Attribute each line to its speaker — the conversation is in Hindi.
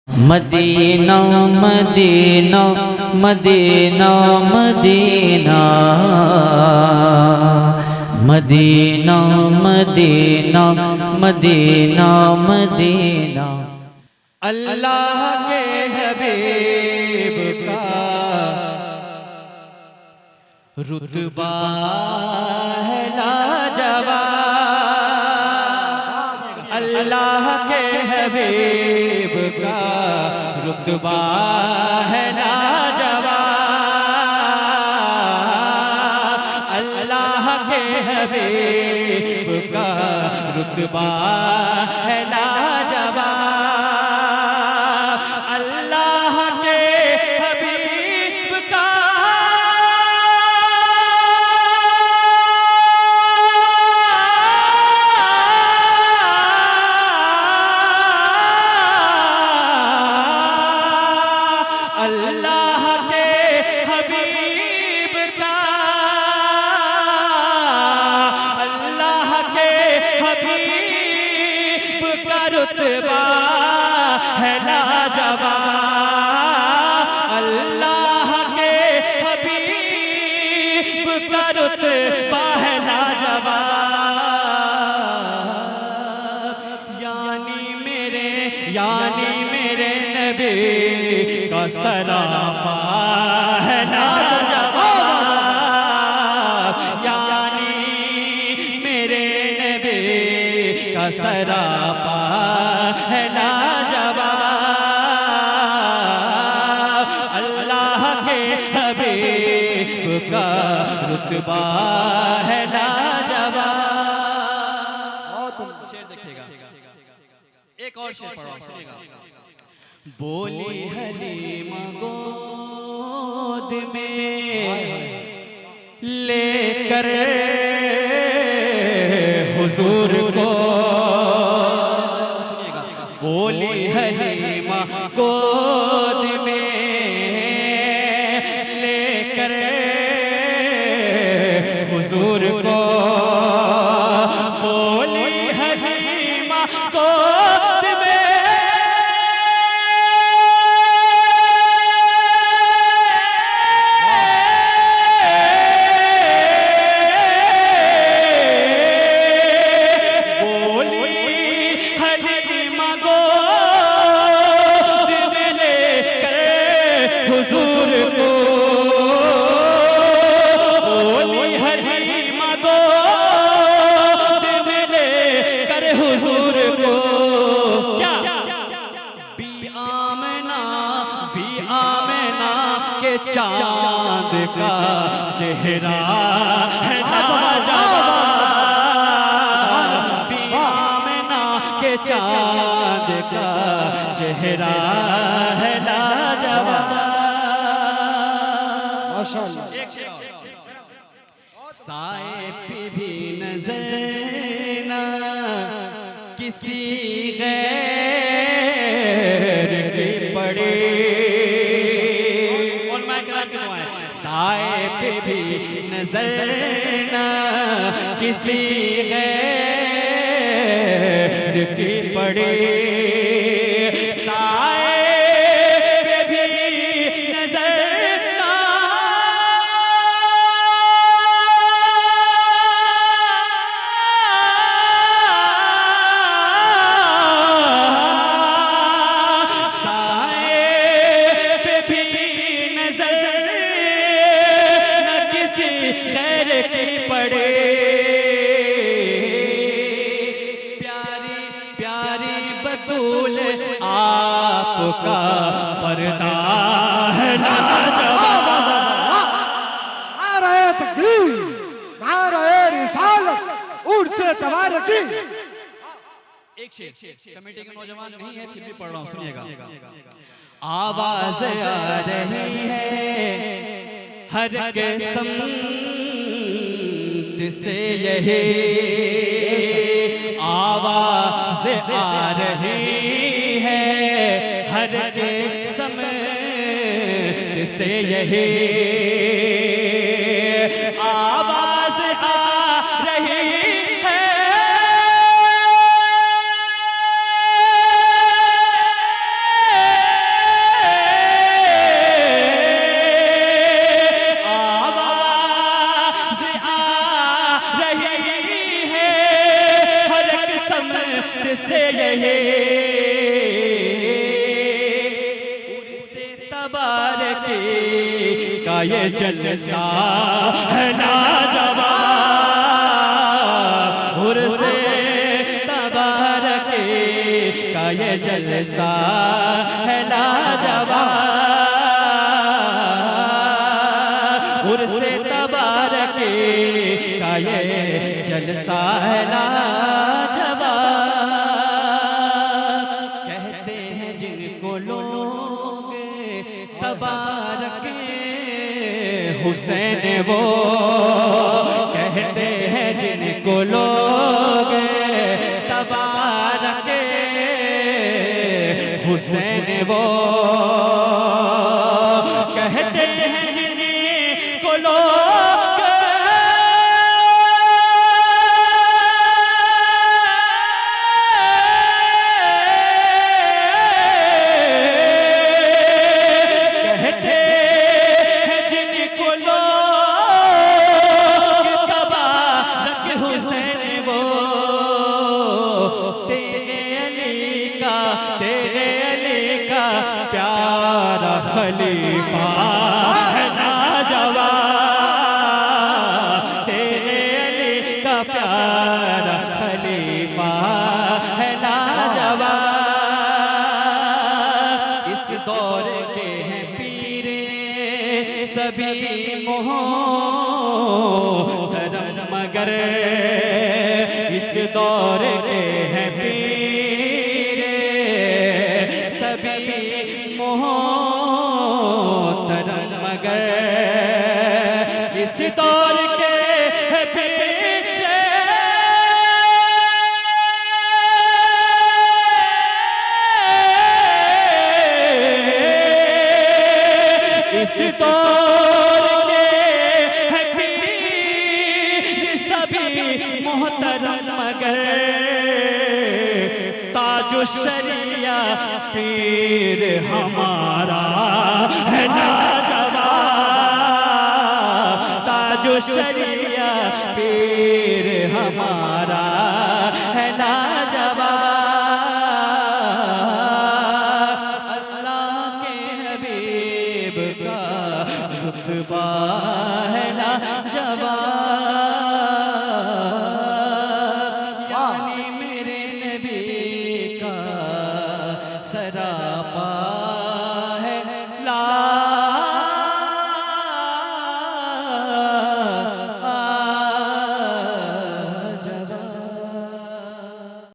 Speaker 1: Medina Medina Medina Medina Medina Medina Medina Medina.
Speaker 2: Allah के हबीब का रुतबा है लाजवाब। अल्लाह के हबीब का रुतबा है लाजवाब। अल्लाह के हबीब का रुतबा है लाजवाब। अल्लाह के हबीब का अल्लाह के हबीब का अल्लाह के हबीब का रुतबा है लाजवाब। अल्लाह के हबीब का रुतबा है लाजवाब। यानी मेरे नबी का सरापा है लाजवाब। यानी मेरे नबी का सरापा है लाजवाब। अल्लाह के हबीब का रुतबा है लाजवाब। शेर देखिएगा, एक और शेर पढ़ो, सुनिएगा। बोली हलीमा गोद में लेकर हुजूर को, सुनिएगा। बोली हलीमा गोद में लेकर हुजूर को, बोली हलीमा गोद में चांद का चेहरा है लाजवाब। आमना के चांद का चेहरा है लाजवाब। माशाअल्लाह। साए पे भी नजर ना किसी गैर की पड़े, साए पे भी नजर न किसी गैर की पड़े। साए पे भी नजर न साए पे भी नजर खैर की पड़े। प्यारी प्यारी बतूल आपका पर्दा है लाजवाब।
Speaker 3: नारे तकबीर, नारे रिसालत, उर्स तबारकी।
Speaker 2: एक शेर कमेटी के नौजवान नहीं है फिर भी पढ़ रहा हूँ, सुनिएगा। आवाज आ रही है हर के समत से, यही आवाज आ रही है हर के समत से, यही आवाज आ रही है की का ये जलसा है लाजवाब, उर्से तबारक का ये जलसा है लाजवाब, उर्से तबारक का ये जलसा है लाजवाब। कहते हैं जिनको लोग तबारक हुसैन वो, कहते हैं जिनको लोग तबारक हुसैन वो, कहते हैं जिनको लोग कहते हैं जिनको लोग तबारक हुसैन वो, तेरे अली का प्यारा खलीफा है लाजवाब, तेरे अली का प्यारा खलीफा है लाजवाब। इस दौर के हैं पीरे सभी मोहतरम, मगर इस दौर के हैं पीरे सभी मोहतरम, मगर इस दौर के हैं पीरे इस दौर के हैं पीर सभी मोहतरम, मगर ताजो शरिया पीर हमारा है लाजवाब, ताजो शरिया पीर हमारा है लाजवाब। अल्लाह के हबीब का रुतबा है लाजवाब।